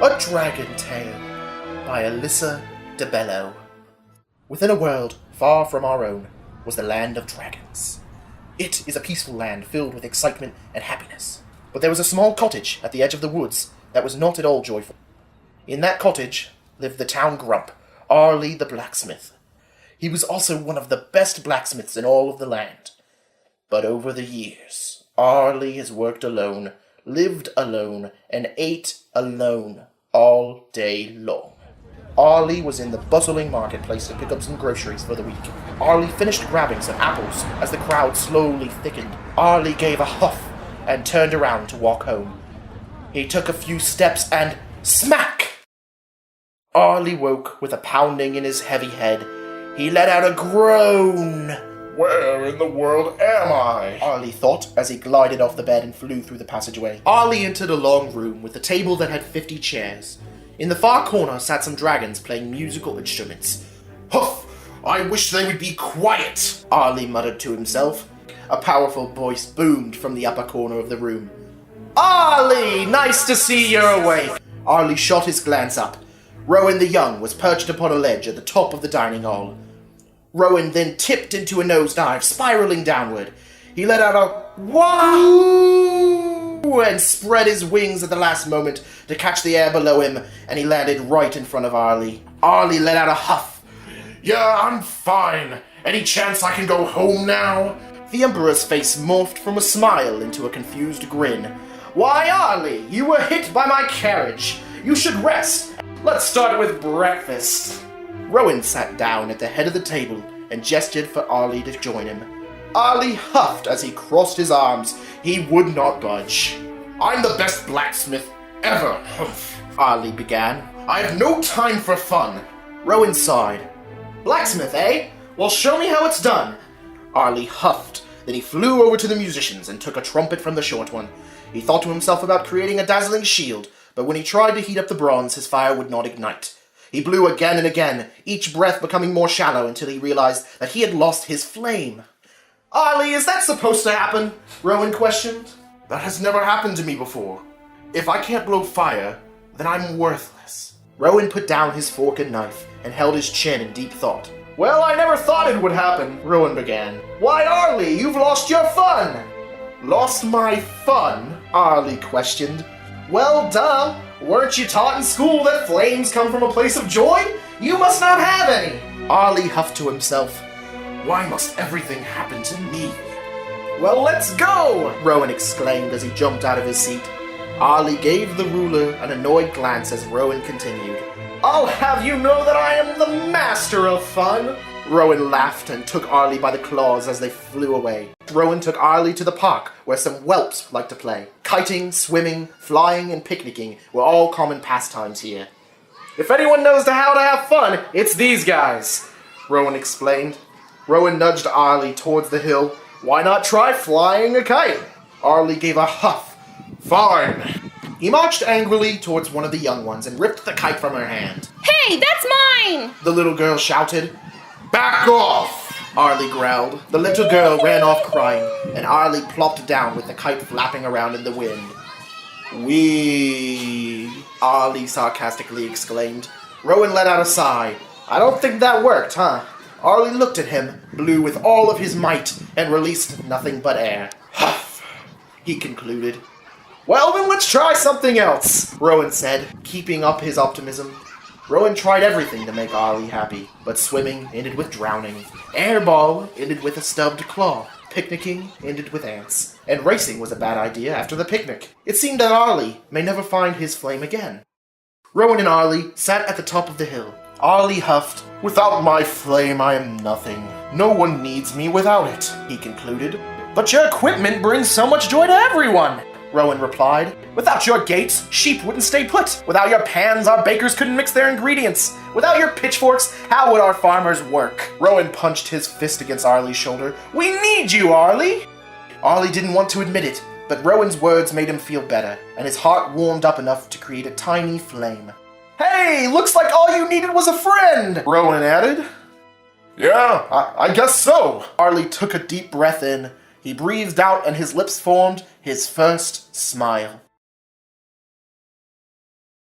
A Dragon Tale by Alyssa DiBello. Within a world far from our own was the land of dragons. It is a peaceful land filled with excitement and happiness. But there was a small cottage at the edge of the woods that was not at all joyful. In that cottage lived the town grump, Arlie the blacksmith. He was also one of the best blacksmiths in all of the land. But over the years, Arlie has worked alone, lived alone, and ate alone all day long. Arlie was in the bustling marketplace to pick up some groceries for the week. Arlie finished grabbing some apples as the crowd slowly thickened. Arlie gave a huff and turned around to walk home. He took a few steps and smack! Arlie woke with a pounding in his heavy head. He let out a groan. Where in the world am I? Arlie thought as he glided off the bed and flew through the passageway. Arlie entered a long room with a table that had 50 chairs. In the far corner sat some dragons playing musical instruments. Huff! I wish they would be quiet! Arlie muttered to himself. A powerful voice boomed from the upper corner of the room. Arlie! Nice to see you're awake! Arlie shot his glance up. Rowan the Young was perched upon a ledge at the top of the dining hall. Rowan then tipped into a nosedive, spiraling downward. He let out a whoa and spread his wings at the last moment to catch the air below him, and he landed right in front of Arlie. Arlie let out a huff. Yeah, I'm fine. Any chance I can go home now? The Emperor's face morphed from a smile into a confused grin. Why, Arlie, you were hit by my carriage. You should rest. Let's start with breakfast. Rowan sat down at the head of the table and gestured for Arlie to join him. Arlie huffed as he crossed his arms. He would not budge. I'm the best blacksmith ever, humph. Arlie began. I have no time for fun. Rowan sighed. Blacksmith, eh? Well, show me how it's done. Arlie huffed. Then he flew over to the musicians and took a trumpet from the short one. He thought to himself about creating a dazzling shield, but when he tried to heat up the bronze, his fire would not ignite. He blew again and again, each breath becoming more shallow until he realized that he had lost his flame. Arlie, is that supposed to happen? Rowan questioned. That has never happened to me before. If I can't blow fire, then I'm worthless. Rowan put down his fork and knife and held his chin in deep thought. Well, I never thought it would happen, Rowan began. Why, Arlie, you've lost your fun. Lost my fun? Arlie questioned. Well, duh. Weren't you taught in school that flames come from a place of joy? You must not have any. Arlie huffed to himself. Why must everything happen to me? Well, let's go, Rowan exclaimed as he jumped out of his seat. Arlie gave the ruler an annoyed glance as Rowan continued. I'll have you know that I am the master of fun. Rowan laughed and took Arlie by the claws as they flew away. Rowan took Arlie to the park, where some whelps liked to play. Kiting, swimming, flying, and picnicking were all common pastimes here. If anyone knows how to have fun, it's these guys, Rowan explained. Rowan nudged Arlie towards the hill. Why not try flying a kite? Arlie gave a huff. Fine. He marched angrily towards one of the young ones and ripped the kite from her hand. Hey, that's mine! The little girl shouted. Back off! Arlie growled. The little girl ran off crying, and Arlie plopped down with the kite flapping around in the wind. Whee! Arlie sarcastically exclaimed. Rowan let out a sigh. I don't think that worked, huh? Arlie looked at him, blew with all of his might, and released nothing but air. Huff! He concluded. Well, then let's try something else, Rowan said, keeping up his optimism. Rowan tried everything to make Arlie happy, but swimming ended with drowning. Airball ended with a stubbed claw. Picnicking ended with ants. And racing was a bad idea after the picnic. It seemed that Arlie may never find his flame again. Rowan and Arlie sat at the top of the hill. Arlie huffed. Without my flame, I am nothing. No one needs me without it, he concluded. But your equipment brings so much joy to everyone, Rowan replied. Without your gates, sheep wouldn't stay put. Without your pans, our bakers couldn't mix their ingredients. Without your pitchforks, how would our farmers work? Rowan punched his fist against Arlie's shoulder. We need you, Arlie! Arlie didn't want to admit it, but Rowan's words made him feel better, and his heart warmed up enough to create a tiny flame. Hey, looks like all you needed was a friend, Rowan added. Yeah, I guess so. Arlie took a deep breath in. He breathed out and his lips formed his first smile.